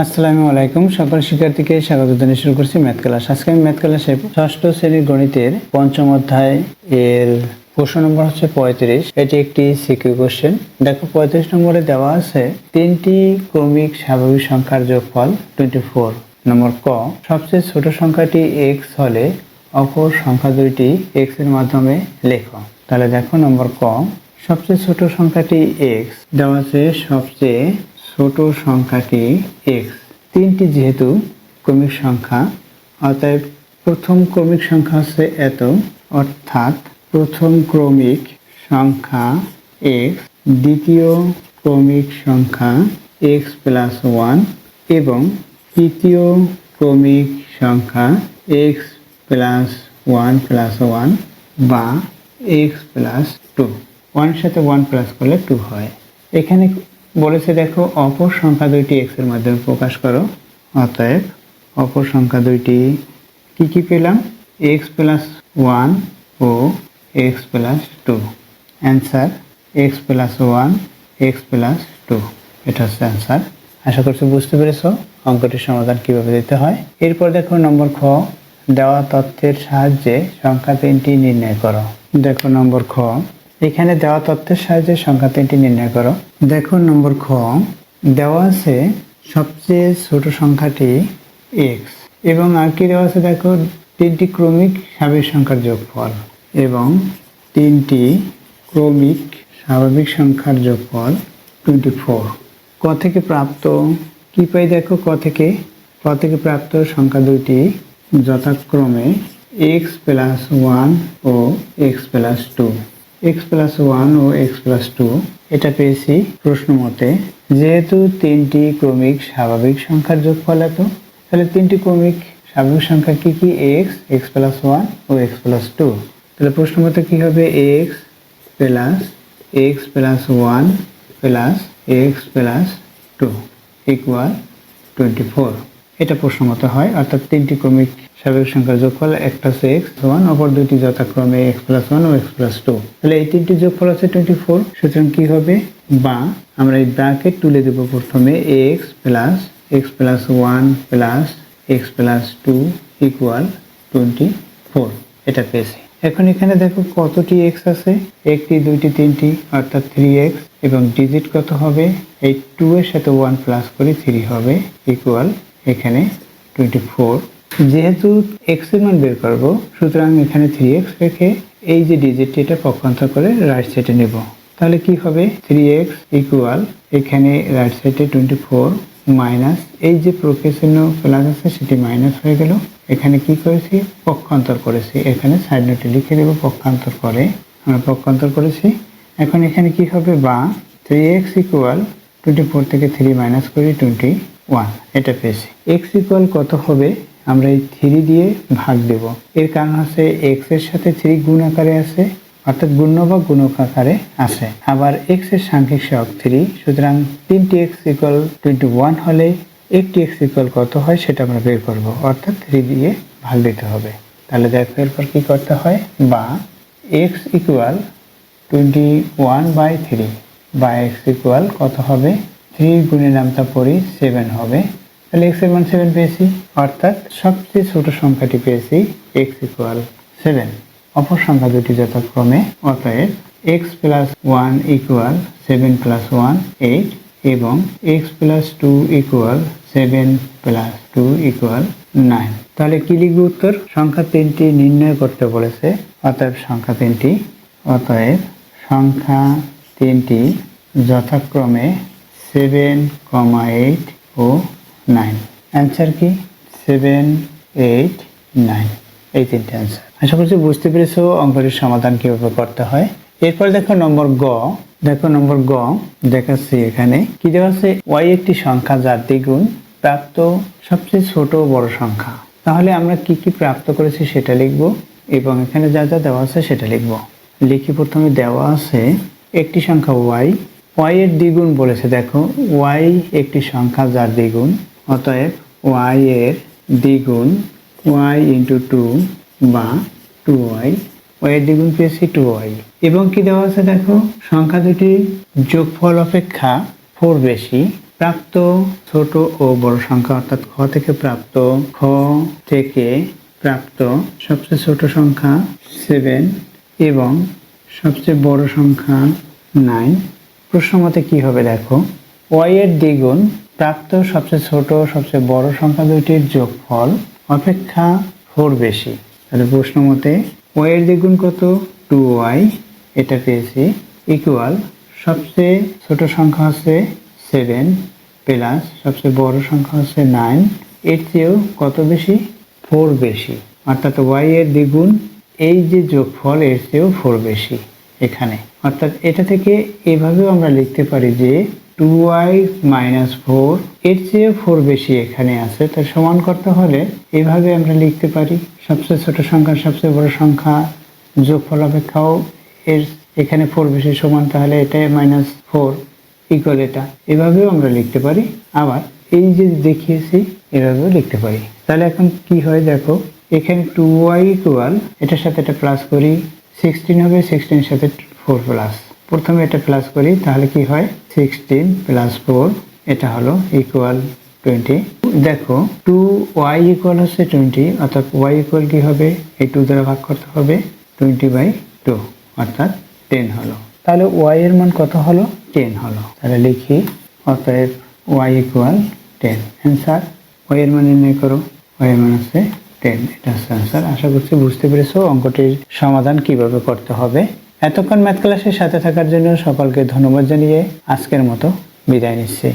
আসসালামু আলাইকুম। সকল শিক্ষার্থীকে স্বাগত জানিয়ে শুরু করছি ম্যাথ ক্লাস। আজকে আমি ম্যাথ ক্লাসে ষষ্ঠ শ্রেণীর গণিতের পঞ্চম অধ্যায় এর প্রশ্ন নম্বর হচ্ছে 35। এটি একটি সিকিউ কোশ্চেন। দেখো 35 নম্বরে দেওয়া আছে তিনটি ক্রমিক স্বাভাবিক সংখ্যার যোগফল 24। নম্বর ক, সবচেয়ে ছোট সংখ্যাটি x হলে অপর সংখ্যা দুইটি x এর মাধ্যমে লেখো। তাহলে দেখো নম্বর ক, সবচেয়ে ছোট সংখ্যাটি x দেওয়া আছে। সবচেয়ে ছোট সংখ্যাটি x, তিনটি যেহেতু ক্রমিক সংখ্যা, অতএব প্রথম ক্রমিক সংখ্যা হচ্ছে এত, অর্থাৎ প্রথম ক্রমিক সংখ্যা x, দ্বিতীয় ক্রমিক সংখ্যা x প্লাস 1 এবং তৃতীয় ক্রমিক সংখ্যা x প্লাস 1 প্লাস 1 বা x প্লাস 2। 1 সাথে 1 প্লাস করলে 2 হয়। এখানে বলেছে দেখো অপর সংখ্যা দুইটি x এর মাধ্যমে প্রকাশ করো। অতএব অপর সংখ্যা দুইটি কি কি পেলাম? x প্লাস 1 ও x plus 2। Answer x plus 1 x plus 2, এটা হচ্ছে অ্যান্সার। আশা করছি বুঝতে পেরেছ অঙ্কটির সমাধান কিভাবে দিতে হয়। এরপর দেখো নম্বর খ, দেওয়া তথ্যের সাহায্যে সংখ্যা তিনটি নির্ণয় করো। দেখো নম্বর খ, এখানে দেওয়া তথ্যের সাহায্যে সংখ্যা তিনটি নির্ণয় করো। দেখো নম্বর খ, দেওয়া আছে সবচেয়ে ছোট সংখ্যাটি x এবং আর কি দেওয়া আছে দেখো তিনটি ক্রমিক স্বাভাবিক সংখ্যার যোগফল এবং তিনটি ক্রমিক স্বাভাবিক সংখ্যার যোগফল 24। ক থেকে প্রাপ্ত কি পাই দেখো, ক থেকে প্রাপ্ত সংখ্যা দুইটি যথাক্রমে x প্লাস 1 ও x প্লাস 2। x প্লাস 1 ও x প্লাস 2 এটা পেয়েছি প্রশ্ন মতে। যেহেতু তিনটি ক্রমিক স্বাভাবিক সংখ্যার যোগফল এত, তাহলে তিনটি ক্রমিক স্বাভাবিক সংখ্যা কি কি? x প্লাস 1 ও x প্লাস 2। তাহলে প্রশ্ন মতে কি হবে? x plus 1 plus x plus 2 equal 24। এটা প্রশ্ন মতে হয়, অর্থাৎ তিনটি ক্রমিক স্বাভাবিক সংখ্যার যোগফল, একটা হচ্ছে x1, অপর দুইটি যথাক্রমে x প্লাস 1 ও x প্লাস 2। তাহলে এই তিনটি যোগফল আছে 24। সুতরাং কি হবে? বা আমরা এই ব্র্যাকেট তুলে দেব প্রথমে x plus 1 plus x plus 2 equal 24। এটা পেয়েছি। এখন এখানে দেখো কতটি x আছে? একটি, দুইটি, তিনটি, অর্থাৎ 3x এবং ডিজিট কত হবে? এই 2 এর সাথে 1 প্লাস করে 3 হবে ইকুয়াল এখানে 24। যেহেতু x এর মান বের করব, সুতরাং এখানে 3x রেখে এই যে ডিজিটটি এটা পক্ষান্তর করে রাইট সাইডে নেব। তাহলে কি হবে? 3x ইকুয়াল এখানে রাইট সাইডে 24 মাইনাস এই যে প্রত্যয় চিহ্ন প্লাস আছে সেটি মাইনাস হয়ে গেল। এখানে কি করেছি? পক্ষান্তর করেছি। এখানে সাইড নোটে লিখে দেব পক্ষান্তর করে, আমরা পক্ষান্তর করেছি। এখন এখানে কি হবে? বা 3x ইকুয়াল 24 থেকে 3 মাইনাস করি 21, এটা পেয়েছি। x ইকুয়াল কত হবে? আমরা এই 3 দিয়ে ভাগ দেব। এর কারণ হচ্ছে x এর সাথে 3 গুণ আকারে আছে, অর্থাৎ গুণ্য বা গুণক আকারে আছে। আবার x এর সাংখ্যিক সহগ 3, সুতরাং 3টি x ইকুয়াল 21 হলে একটি x ইকুয়াল কত হয় সেটা আমরা বের করব, অর্থাৎ 3 দিয়ে ভাগ দিতে হবে। তাহলে দেখো এরপর কি করতে হয়? বা x ইকুয়াল 21/3 বা x ইকুয়াল কত হবে? 3 গুণের নামতা পড়ি 7 হবে। তাহলে x এর মান 7 পেয়েছি, অর্থাৎ সবচেয়ে ছোট সংখ্যাটি পেয়েছি x ইকুয়াল 7। অপর সংখ্যা দুটি যথাক্রমে, অতএব x প্লাস 1 ইকুয়াল 7 প্লাস 1 8 এবং x plus 2 equal 7 plus 2 equal 9। তাহলে কি লিখবে উত্তর? সংখ্যা তিনটি নির্ণয় করতে বলেছে, অতএব সংখ্যা তিনটি যথাক্রমে 7, 8 ও 9। অ্যান্সার কি? 7, 8, 9, এই তিনটে অ্যান্সার। আশা করছি বুঝতে পেরেছো অঙ্কটির সমাধান কিভাবে করতে হয়। এরপর দেখো নম্বর গ। দেখো নম্বর গ দেখাচ্ছি এখানে কি দেওয়া আছে? y একটি সংখ্যা যার দ্বিগুণ প্রাপ্ত সবচেয়ে ছোট ও বড় সংখ্যা। তাহলে আমরা কি কি প্রাপ্ত করেছি সেটা লিখব এবং এখানে যা যা দেওয়া আছে সেটা লিখব। লিখি প্রথমে দেওয়া আছে একটি সংখ্যা y এর দ্বিগুণ বলেছে। দেখো y একটি সংখ্যা যার দ্বিগুণ, অতএব y এর দ্বিগুণ y ইন্টু 2 বা 2y, y এর দ্বিগুণ পেয়েছি 2y। এবং কি দেওয়া আছে দেখো সংখ্যা দুটি যোগফল অপেক্ষা 4 বেশি, প্রাপ্ত ছোট ও বড় সংখ্যা অর্থাৎ খ থেকে প্রাপ্ত সবচেয়ে ছোট সংখ্যা 7 এবং সবচেয়ে বড় সংখ্যা 9। প্রশ্ন মতে কি হবে দেখো, y এর দ্বিগুণ প্রাপ্ত সবচেয়ে ছোট সবচেয়ে বড় সংখ্যা দুইটির যোগফল অপেক্ষা 4 বেশি। তাহলে প্রশ্ন মতে y এর দ্বিগুণ কত, 2y, এটা পেয়েছি, ইকুয়াল সবচেয়ে ছোট সংখ্যা হচ্ছে 7 প্লাস সবচেয়ে বড় সংখ্যা হচ্ছে 9, এর চেয়েও কত বেশি, 4 বেশি। অর্থাৎ y এর দ্বিগুণ এই যে যোগফল এর চেয়েও 4 বেশি এখানে। অর্থাৎ এটা থেকে এভাবেও আমরা লিখতে পারি যে 2y মাইনাস 4 এর চেয়েও 4 বেশি এখানে আছে। তাই সমান করতে হলে এভাবে আমরা লিখতে পারি, সবচেয়ে ছোট সংখ্যা সবচেয়ে বড় সংখ্যা যোগফল অপেক্ষাও এর এখানে 4 বেশি সমান, তাহলে এটা মাইনাস 4 ইকুয়াল এটা। এভাবেও আমরা লিখতে পারি, আবার এই যে দেখিয়েছি এভাবেও লিখতে পারি। তাহলে এখন কি হয় দেখো, এখানে 2y ইকুয়াল এটার সাথে এটা প্লাস করি, 16 হবে, 16 সাথে 4 প্লাস, প্রথমে এটা প্লাস করি, তাহলে কি হয় 16 প্লাস 4, এটা হলো ইকুয়াল 20। দেখো 2y ইকুয়াল হচ্ছে 20, অর্থাৎ y ইকুয়াল কি হবে, এই 2 দ্বারা ভাগ করতে হবে, 20/2 অর্থাৎ 10 হলো। তাহলে y এর মান কত হলো, 10 হলো। তাহলে লিখি অতএব y ইকুয়াল 10। অ্যান্সার y এর মান নির্ণয় করো, y এর মান হচ্ছে 10, এটা হচ্ছে অ্যান্সার। আশা করছি বুঝতে পেরেছো অঙ্কটির সমাধান কিভাবে করতে হবে। এতক্ষণ ম্যাথ ক্লাসের সাথে থাকার জন্য সকলকে ধন্যবাদ জানিয়ে আজকের মতো বিদায় নিচ্ছি।